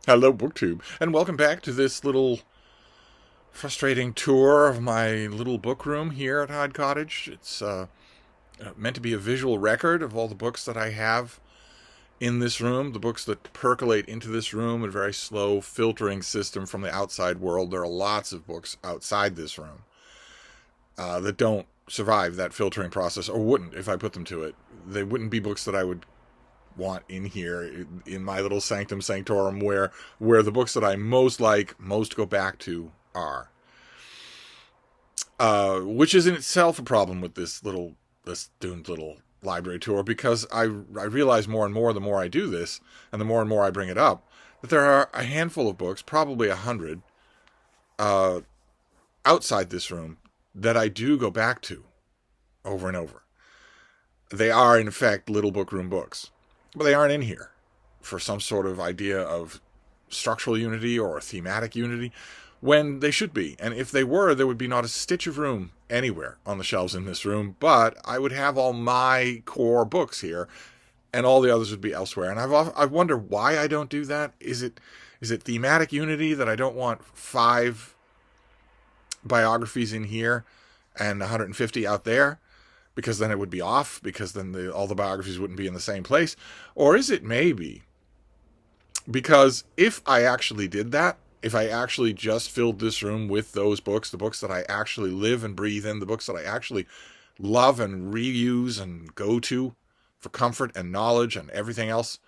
Hello, BookTube, and welcome back to this little frustrating tour of my little book room here at Hyde Cottage. It's meant to be a visual record of all the books that I have in this room, the books that percolate into this room, a very slow filtering system from the outside world. There are lots of books outside this room that don't survive that filtering process, or wouldn't if I put them to it. They wouldn't be books that I would want in here in my little sanctum sanctorum where the books that I most go back to are, which is in itself a problem with this doomed little library tour, because I realize more and more the more I do this and the more I bring it up, that there are a handful of books, probably 100 outside this room, that I do go back to over and over. They are in fact little book room books, but they aren't in here for some sort of idea of structural unity or thematic unity, when they should be. And if they were, there would be not a stitch of room anywhere on the shelves in this room, but I would have all my core books here, and all the others would be elsewhere. And I've wondered why I don't do that. Is it thematic unity that I don't want 5 biographies in here and 150 out there? Because then it would be off, because then all the biographies wouldn't be in the same place? Or is it maybe because if I actually did that, if I actually just filled this room with those books, the books that I actually live and breathe in, the books that I actually love and reuse and go to for comfort and knowledge and everything else,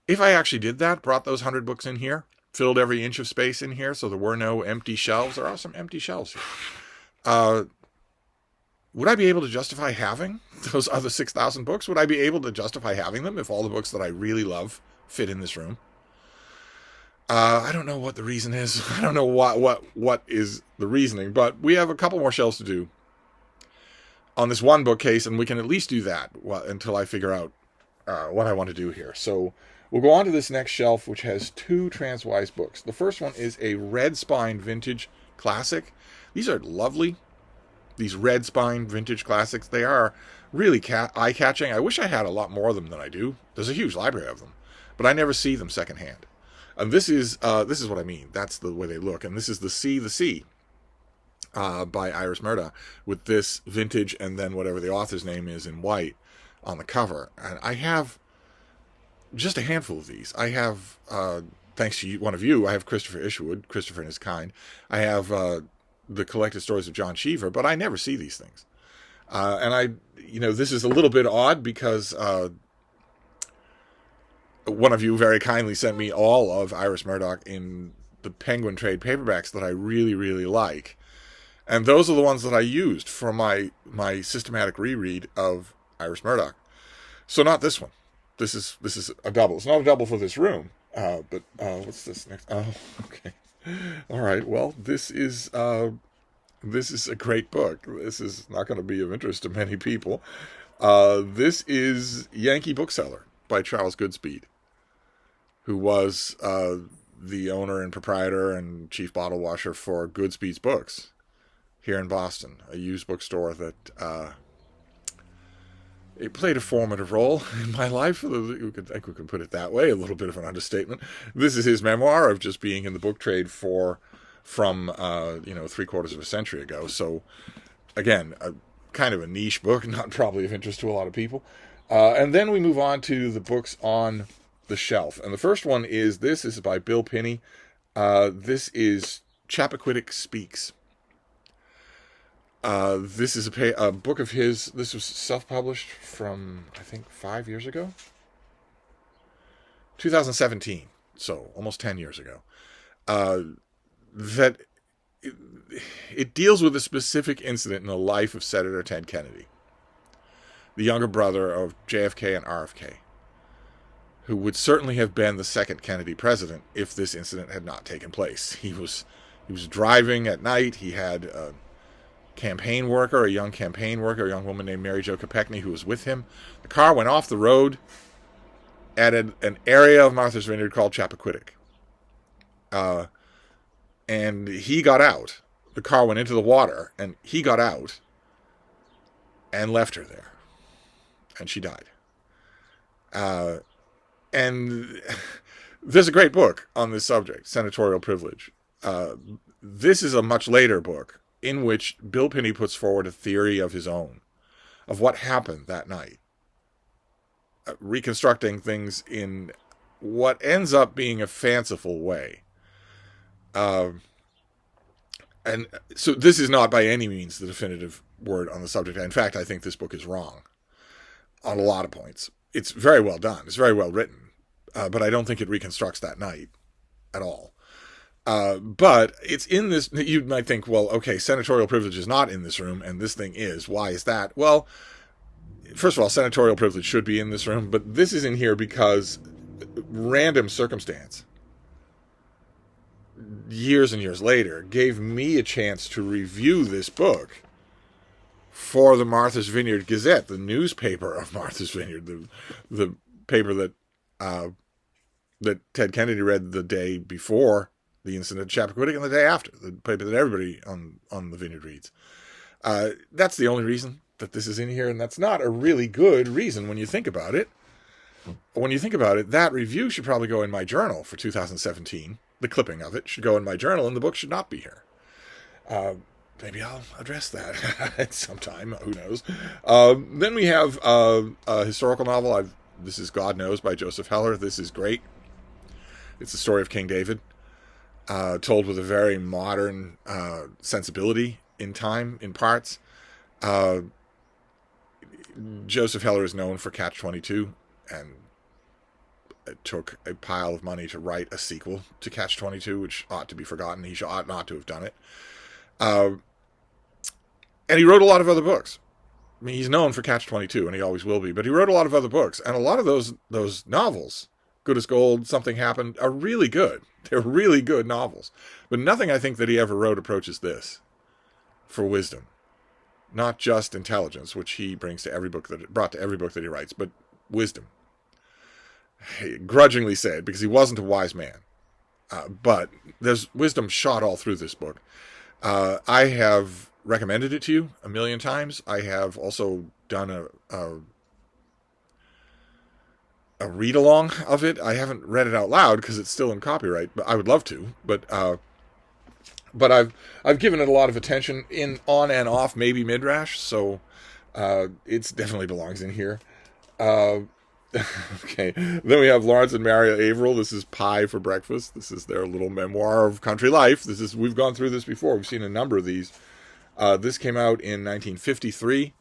if I actually did that, brought those 100 books in here, filled every inch of space in here so there were no empty shelves — there are some empty shelves here — would I be able to justify having those other 6,000 books? Would I be able to justify having them if all the books that I really love fit in this room? I don't know what the reason is. I don't know what is the reasoning, but we have a couple more shelves to do on this one bookcase, and we can at least do that until I figure out what I want to do here. So we'll go on to this next shelf, which has 2 Transwise books. The first one is a red spine vintage classic. These are lovely. These red spine vintage classics, they are really eye-catching. I wish I had a lot more of them than I do. There's a huge library of them, but I never see them secondhand. And this is what I mean. That's the way they look. And this is the Sea by Iris Murdoch, with this vintage and then whatever the author's name is in white on the cover. And I have just a handful of these. I have, thanks to one of you, I have Christopher Isherwood, Christopher and His Kind. I have the collected stories of John Cheever, but I never see these things. And this is a little bit odd because one of you very kindly sent me all of Iris Murdoch in the Penguin trade paperbacks that I really, really like. And those are the ones that I used for my systematic reread of Iris Murdoch. So not this one. This is a double. It's not a double for this room. But what's this next? Oh, okay. All right. Well, this is a great book. This is not going to be of interest to many people. This is Yankee Bookseller by Charles Goodspeed, who was the owner and proprietor and chief bottle washer for Goodspeed's Books here in Boston, a used bookstore that it played a formative role in my life. I think we could put it that way, a little bit of an understatement. This is his memoir of just being in the book trade from 3/4 of a century ago. So again, kind of a niche book, not probably of interest to a lot of people. And then we move on to the books on the shelf. And the first one is by Bill Pinney. This is Chappaquiddick Speaks. This is a book of his. This was self-published from, I think, 5 years ago. 2017. So almost 10 years ago. That it deals with a specific incident in the life of Senator Ted Kennedy, the younger brother of JFK and RFK, who would certainly have been the second Kennedy president if this incident had not taken place. He was driving at night. He had a young campaign worker, a young woman named Mary Jo Kopechne, who was with him. The car went off the road at an area of Martha's Vineyard called Chappaquiddick. And he got out. The car went into the water, and he got out and left her there. And she died. And There's a great book on this subject, Senatorial Privilege. This is a much later book in which Bill Pinney puts forward a theory of his own of what happened that night, reconstructing things in what ends up being a fanciful way. And so this is not by any means the definitive word on the subject. In fact, I think this book is wrong on a lot of points. It's very well done. It's very well written. But I don't think it reconstructs that night at all. But it's in this, you might think, well, okay, senatorial privilege is not in this room, and this thing is. Why is that? Well, first of all, senatorial privilege should be in this room, but this is in here because random circumstance, years and years later, gave me a chance to review this book for the Martha's Vineyard Gazette, the newspaper of Martha's Vineyard, the paper that Ted Kennedy read the day before the incident at Chappaquiddick and the day after, the paper that everybody on the Vineyard reads. That's the only reason that this is in here, and that's not a really good reason when you think about it. When you think about it, that review should probably go in my journal for 2017. The clipping of it should go in my journal, and the book should not be here. Maybe I'll address that sometime. Who knows? Then we have a historical novel. This is God Knows by Joseph Heller. This is great. It's the story of King David, told with a very modern sensibility in time, in parts. Joseph Heller is known for Catch-22, and it took a pile of money to write a sequel to Catch-22, which ought to be forgotten. He ought not to have done it. And he wrote a lot of other books. I mean, he's known for Catch-22, and he always will be, but he wrote a lot of other books, and a lot of those novels, Good as Gold, Something Happened, are really good. They're really good novels. But nothing I think that he ever wrote approaches this for wisdom. Not just intelligence, which he brings to every book brought to every book that he writes, but wisdom. I grudgingly say it because he wasn't a wise man. But there's wisdom shot all through this book. I have recommended it to you a million times. I have also done a read-along of it. I haven't read it out loud because it's still in copyright, but I would love to. But I've given it a lot of attention on and off, maybe midrash, so it definitely belongs in here. Okay, then we have Lawrence and Maria Averill. This is Pie for Breakfast. This is their little memoir of country life. We've gone through this before. We've seen a number of these. This came out in 1953,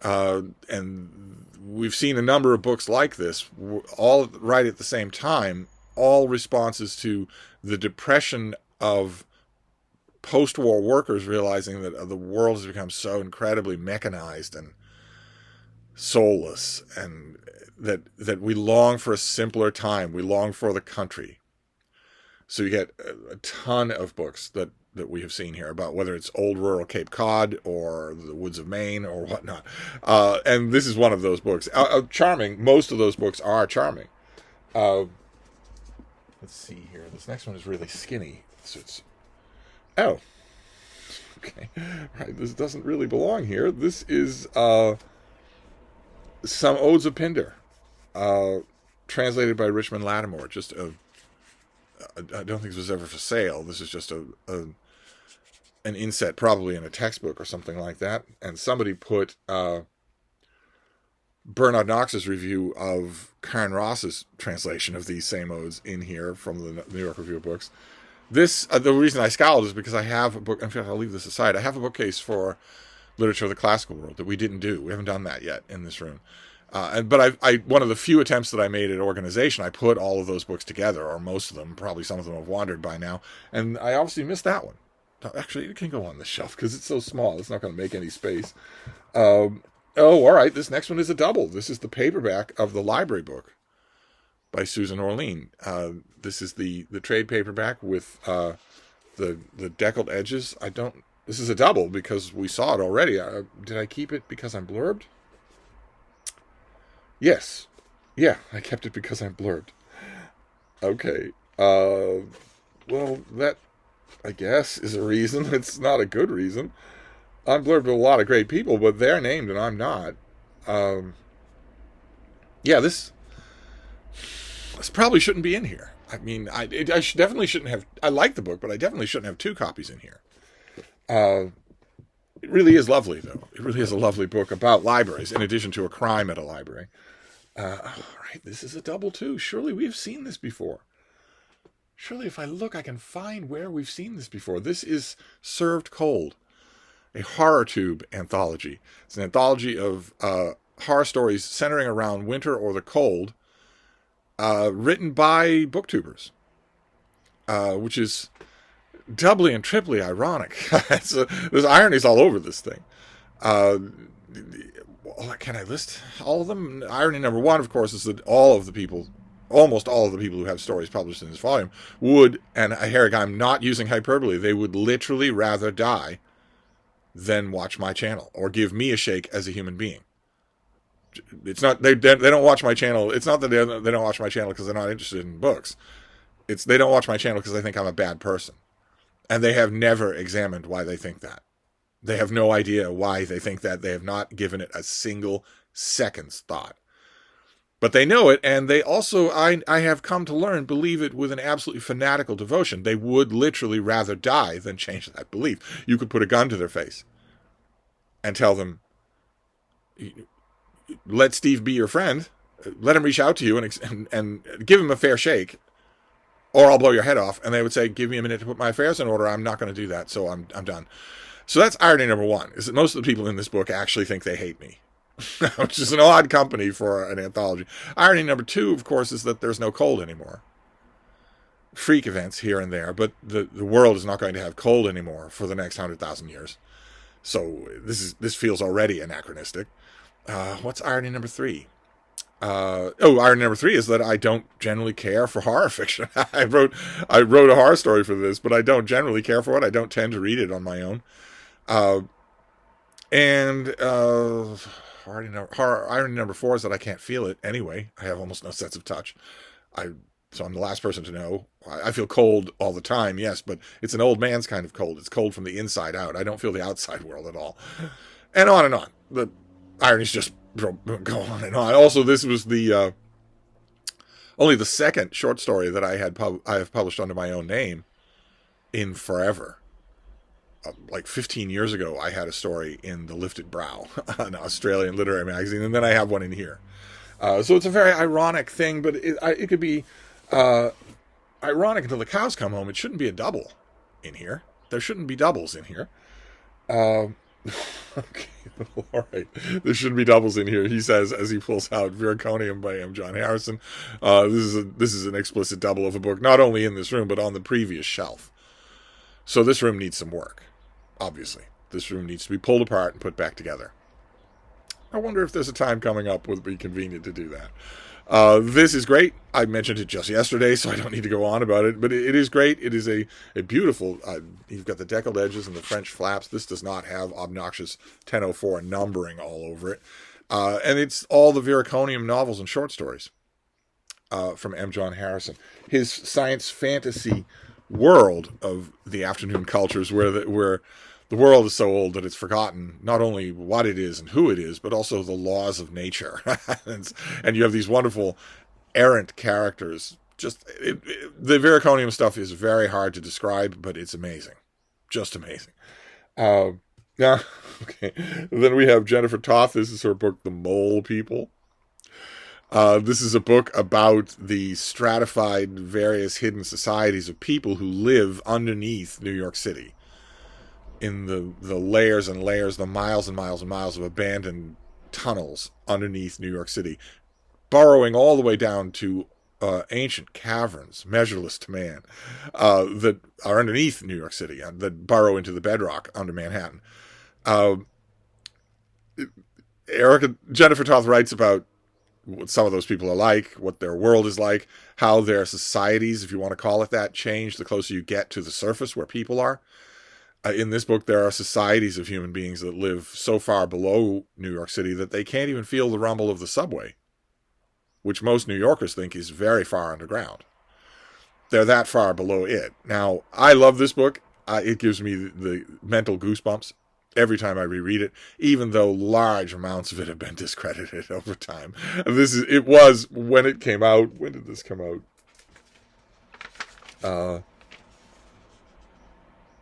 and we've seen a number of books like this, all right at the same time, all responses to the depression of post-war workers realizing that the world has become so incredibly mechanized and soulless, and that we long for a simpler time. We long for the country. So you get a ton of books that we have seen here about whether it's old rural Cape Cod or the woods of Maine or whatnot. And this is one of those books. Charming. Most of those books are charming. Let's see here. This next one is really skinny. Oh. Okay. Right. This doesn't really belong here. This is Some Odes of Pindar, translated by Richmond Lattimore. I don't think this was ever for sale. This is just an inset, probably in a textbook or something like that. And somebody put Bernard Knox's review of Karen Ross's translation of these same odes in here from the New York Review of Books. This, the reason I scowled is because I have a book. In fact, I'll leave this aside. I have a bookcase for literature of the classical world that we didn't do. We haven't done that yet in this room. But I one of the few attempts that I made at organization, I put all of those books together, or most of them. Probably some of them have wandered by now, and I obviously missed that one. Actually, it can go on the shelf because it's so small. It's not going to make any space. Oh, all right. This next one is a double. This is the paperback of the library book by Susan Orlean. This is the trade paperback with the deckled edges. This is a double because we saw it already. Did I keep it because I'm blurbed? Yes. Yeah, I kept it because I'm blurbed. Okay. Well, that, I guess, is a reason. It's not a good reason. I'm blurbed with a lot of great people, but they're named and I'm not. Yeah, this... This probably shouldn't be in here. I mean, definitely shouldn't have. I like the book, but I definitely shouldn't have 2 copies in here. It really is lovely, though. It really is a lovely book about libraries, in addition to a crime at a library. All right, this is a double too. Surely we've seen this before. Surely if I look, I can find where we've seen this before. This is Served Cold, a horror tube anthology. It's an anthology of horror stories centering around winter or the cold, written by booktubers, which is doubly and triply ironic. There's ironies all over this thing. Can I list all of them? Irony number 1, of course, is that almost all of the people who have stories published in this volume would, and here I'm not using hyperbole, they would literally rather die than watch my channel or give me a shake as a human being. It's not they don't watch my channel. It's not that they don't watch my channel because they're not interested in books. It's they don't watch my channel because they think I'm a bad person, and they have never examined why they think that. They have no idea why they think that. They have not given it a single second's thought. But they know it, and they also, I have come to learn, believe it with an absolutely fanatical devotion. They would literally rather die than change that belief. You could put a gun to their face and tell them, let Steve be your friend, let him reach out to you and give him a fair shake, or I'll blow your head off. And they would say, give me a minute to put my affairs in order. I'm not going to do that, so I'm done. So that's irony number 1, is that most of the people in this book actually think they hate me, which is an odd company for an anthology. Irony number 2, of course, is that there's no cold anymore. Freak events here and there, but the world is not going to have cold anymore for the next 100,000 years. So this feels already anachronistic. What's irony number 3? Irony number 3 is that I don't generally care for horror fiction. I wrote a horror story for this, but I don't generally care for it. I don't tend to read it on my own. Irony number 4 is that I can't feel it anyway. I have almost no sense of touch. So I'm the last person to know. I feel cold all the time, yes, but it's an old man's kind of cold. It's cold from the inside out. I don't feel the outside world at all. And on and on. The ironies just go on and on. Also, this was the only the second short story that I have published under my own name in forever. Like 15 years ago, I had a story in The Lifted Brow, an Australian literary magazine, and then I have one in here. So it's a very ironic thing, but it could be ironic until the cows come home. It shouldn't be a double in here. There shouldn't be doubles in here. Okay, all right. There shouldn't be doubles in here, he says, as he pulls out Viraconium by M. John Harrison. This is an explicit double of a book, not only in this room, but on the previous shelf. So this room needs some work, obviously. This room needs to be pulled apart and put back together. I wonder if there's a time coming up where it would be convenient to do that. This is great. I mentioned it just yesterday, so I don't need to go on about it. But it is great. It is a beautiful... you've got the deckled edges and the French flaps. This does not have obnoxious 1004 numbering all over it. And it's all the Viraconium novels and short stories from M. John Harrison. His science fantasy world of the afternoon cultures where the world is so old that it's forgotten not only what it is and who it is, but also the laws of nature. And you have these wonderful errant characters. The Viraconium stuff is very hard to describe, but it's amazing. Just amazing. Okay. Then we have Jennifer Toth. This is her book, The Mole People. This is a book about the stratified various hidden societies of people who live underneath New York City. In the layers and layers, the miles and miles and miles of abandoned tunnels underneath New York City, burrowing all the way down to ancient caverns, measureless to man, that are underneath New York City, that burrow into the bedrock under Manhattan. Jennifer Toth writes about what some of those people are like, what their world is like, how their societies, if you want to call it that, change the closer you get to the surface where people are. In this book, there are societies of human beings that live so far below New York City that they can't even feel the rumble of the subway, which most New Yorkers think is very far underground. They're that far below it. Now, I love this book. It gives me the mental goosebumps. every time I reread it, even though large amounts of it have been discredited over time. It was when it came out. When did this come out?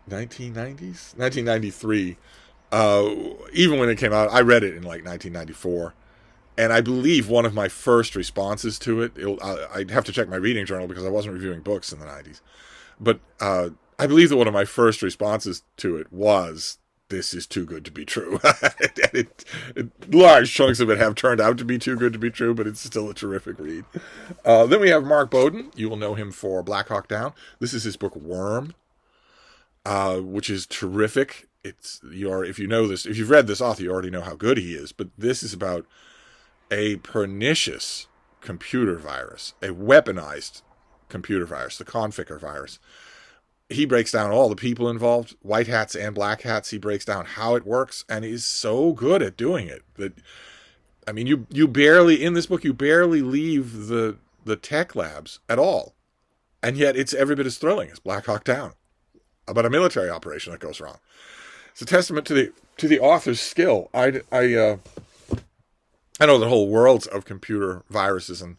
1990s? 1993. Even when it came out, I read it in like 1994. And I believe one of my first responses to it, I'd have to check my reading journal because I wasn't reviewing books in the 90s. But I believe that one of my first responses to it was, this is too good to be true. Large chunks of it have turned out to be too good to be true, but it's still a terrific read. Then we have Mark Bowden. You will know him for Black Hawk Down. This is his book Worm, which is terrific. If you've read this author, you already know how good he is. But this is about a pernicious computer virus, a weaponized computer virus, the Conficker virus. He breaks down all the people involved, white hats and black hats. He breaks down how it works, and he's so good at doing it that, I mean, you barely, in this book, you barely leave the tech labs at all. And yet it's every bit as thrilling as Black Hawk Down, about a military operation that goes wrong. It's a testament to the author's skill. I know that whole worlds of computer viruses and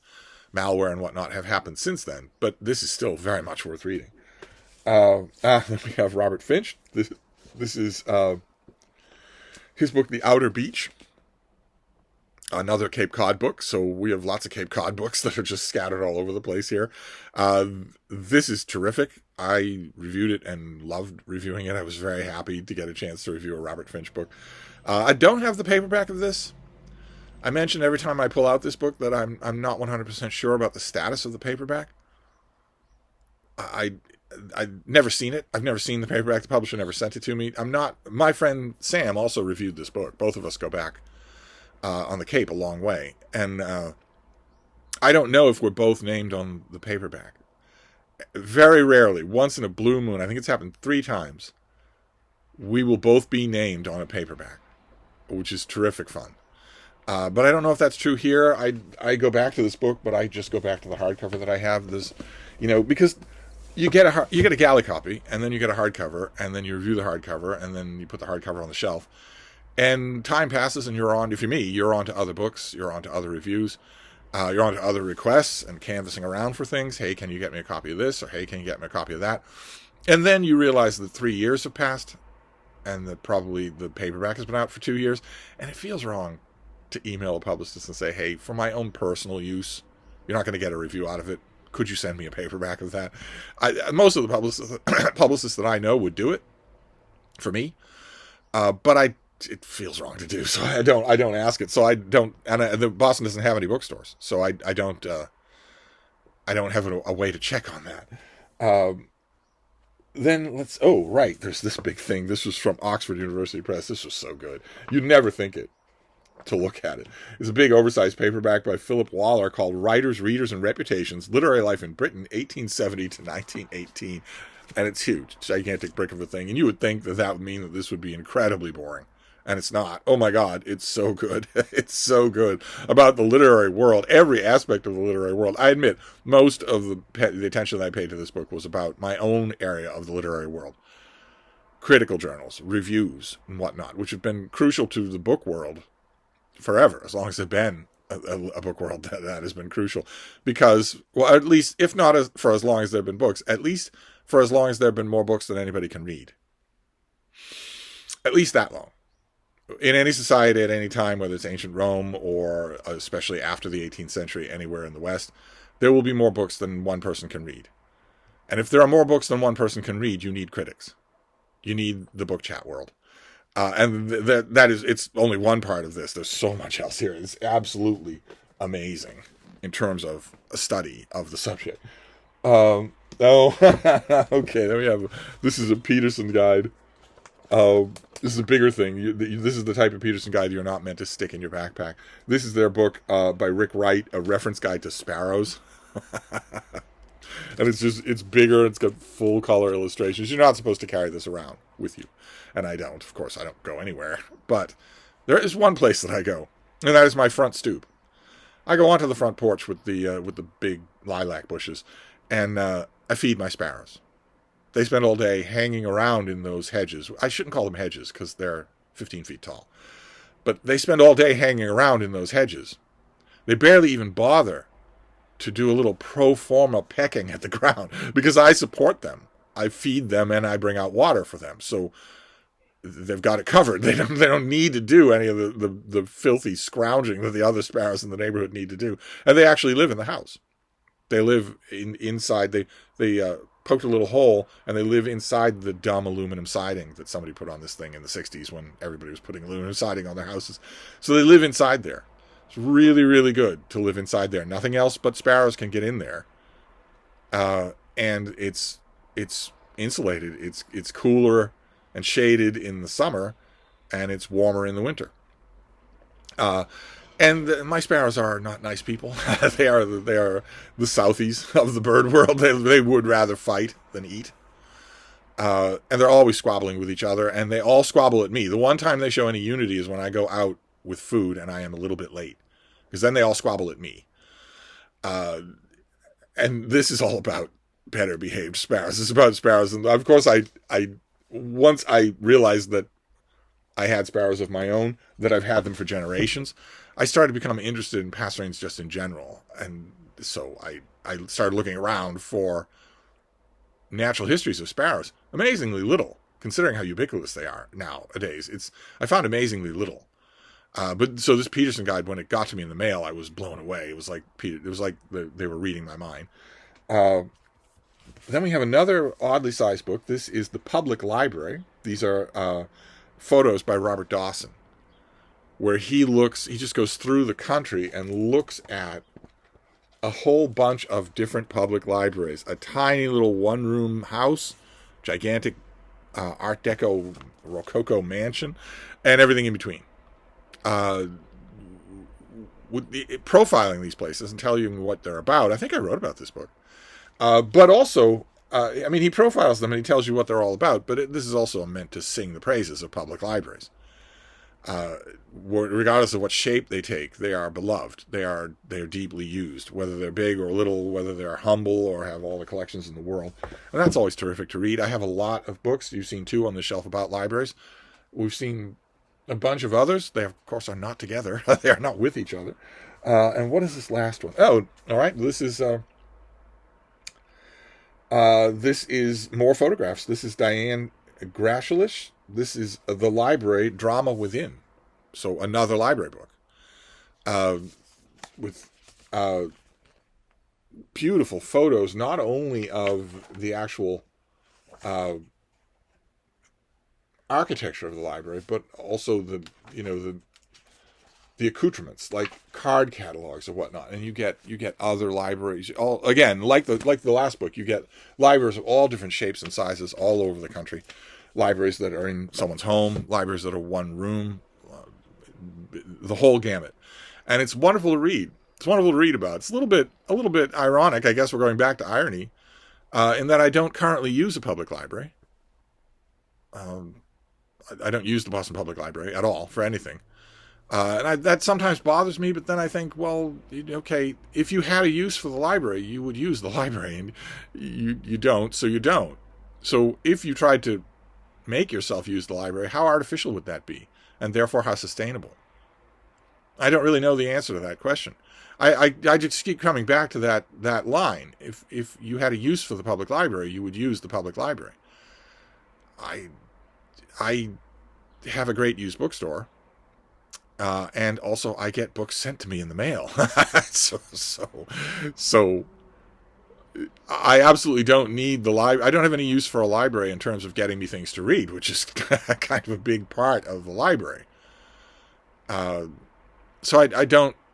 malware and whatnot have happened since then, but this is still very much worth reading. Then we have Robert Finch. This is his book, The Outer Beach. Another Cape Cod book. So we have lots of Cape Cod books that are just scattered all over the place here. This is terrific. I reviewed it and loved reviewing it. I was very happy to get a chance to review a Robert Finch book. I don't have the paperback of this. I mention every time I pull out this book that I'm not 100% sure about the status of the paperback. I've never seen it. I've never seen the paperback. The publisher never sent it to me. My friend Sam also reviewed this book. Both of us go back on the Cape a long way. And I don't know if we're both named on the paperback. Very rarely, once in a blue moon, I think it's happened 3 times, we will both be named on a paperback, which is terrific fun. But I don't know if that's true here. I go back to this book, but I just go back to the hardcover that I have. This, because you get a galley copy, and then you get a hardcover, and then you review the hardcover, and then you put the hardcover on the shelf. And time passes, and you're on to other books, you're on to other reviews, you're on to other requests and canvassing around for things. Hey, can you get me a copy of this? Or hey, can you get me a copy of that? And then you realize that 3 years have passed, and that probably the paperback has been out for 2 years, and it feels wrong to email a publicist and say, hey, for my own personal use, you're not going to get a review out of it. Could you send me a paperback of that? Most of the publicists that I know would do it for me, but it feels wrong to do, so I don't ask it. So I don't, and the Boston doesn't have any bookstores, so I don't have a way to check on that. Then there's this big thing. This was from Oxford University Press. This was so good. You'd never think it to look at it. It's a big oversized paperback by Philip Waller called Writers, Readers, and Reputations, Literary Life in Britain, 1870 to 1918. And it's huge, gigantic brick of a thing. And you would think that would mean that this would be incredibly boring. And it's not. Oh my God, it's so good. It's so good. About the literary world, every aspect of the literary world. I admit, most of the attention that I paid to this book was about my own area of the literary world. Critical journals, reviews, and whatnot, which have been crucial to the book world forever, as long as there's been a book world that has been crucial. Because, well, at least, if not for as long as there have been books, at least for as long as there have been more books than anybody can read. At least that long. In any society at any time, whether it's ancient Rome or especially after the 18th century, anywhere in the West, there will be more books than one person can read. And if there are more books than one person can read, you need critics. You need the book chat world. And it's only one part of this. There's so much else here. It's absolutely amazing in terms of a study of the subject. Okay, then we have, this is a Peterson guide. This is a bigger thing. This is the type of Peterson guide you're not meant to stick in your backpack. This is their book by Rick Wright, A Reference Guide to Sparrows. And it's bigger. It's got full color illustrations. You're not supposed to carry this around with you. And I don't. Of course, I don't go anywhere. But there is one place that I go, and that is my front stoop. I go onto the front porch with the big lilac bushes, and I feed my sparrows. They spend all day hanging around in those hedges. I shouldn't call them hedges because they're 15 feet tall. But they spend all day hanging around in those hedges. They barely even bother to do a little pro forma pecking at the ground because I support them. I feed them and I bring out water for them. So they've got it covered. They don't need to do any of the filthy scrounging that the other sparrows in the neighborhood need to do. And they actually live in the house. They live inside. They poked a little hole and they live inside the dumb aluminum siding that somebody put on this thing in the 60s when everybody was putting aluminum siding on their houses. So they live inside there. It's really, really good to live inside there. Nothing else but sparrows can get in there. And it's insulated. It's cooler and shaded in the summer, and it's warmer in the winter. And my sparrows are not nice people. They are the Southies of the bird world. They would rather fight than eat. And they're always squabbling with each other, and they all squabble at me. The one time they show any unity is when I go out with food and I am a little bit late, because then they all squabble at me. And this is all about better behaved sparrows. This is about sparrows, and of course once I realized that I had sparrows of my own, that I've had them for generations, I started becoming interested in passerines just in general. And so I started looking around for natural histories of sparrows. Amazingly little, considering how ubiquitous they are nowadays. I found amazingly little. But so this Peterson guide, when it got to me in the mail, I was blown away. It was like they were reading my mind. Then we have another oddly sized book. This is The Public Library. These are photos by Robert Dawson, where he just goes through the country and looks at a whole bunch of different public libraries. A tiny little one-room house, gigantic Art Deco Rococo mansion, and everything in between. Profiling these places and telling you what they're about. I think I wrote about this book. But also, he profiles them and he tells you what they're all about, but this is also meant to sing the praises of public libraries. Regardless of what shape they take, they are beloved. They are deeply used, whether they're big or little, whether they're humble or have all the collections in the world. And that's always terrific to read. I have a lot of books. You've seen 2 on the shelf about libraries. We've seen a bunch of others. They, of course, are not together. They are not with each other. And what is this last one? Oh, all right. This is more photographs. This is Diane Grashelish. This is The Library, Drama Within. So another library book. With beautiful photos, not only of the actual architecture of the library, but also the accoutrements, like card catalogs or whatnot. And you get other libraries, all again, like the last book, you get libraries of all different shapes and sizes all over the country. Libraries that are in someone's home, libraries that are one room, the whole gamut. And it's wonderful to read. It's wonderful to read about. It's a little bit ironic, I guess we're going back to irony, in that I don't currently use a public library. I don't use the Boston Public Library at all for anything. And that sometimes bothers me, but then I think, well, okay, if you had a use for the library, you would use the library, and you don't, so you don't. So if you tried to make yourself use the library, how artificial would that be? And therefore, how sustainable? I don't really know the answer to that question. I just keep coming back to that line. If you had a use for the public library, you would use the public library. I have a great used bookstore. And also I get books sent to me in the mail. So I absolutely don't need the library. I don't have any use for a library in terms of getting me things to read, which is kind of a big part of the library. So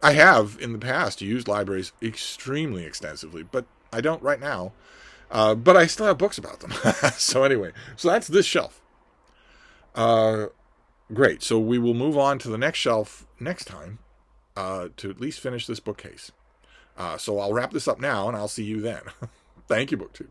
I have in the past used libraries extremely extensively, but I don't right now. But I still have books about them. So anyway, so that's this shelf. Great. So we will move on to the next shelf next time to at least finish this bookcase. So I'll wrap this up now, and I'll see you then. Thank you, BookTube.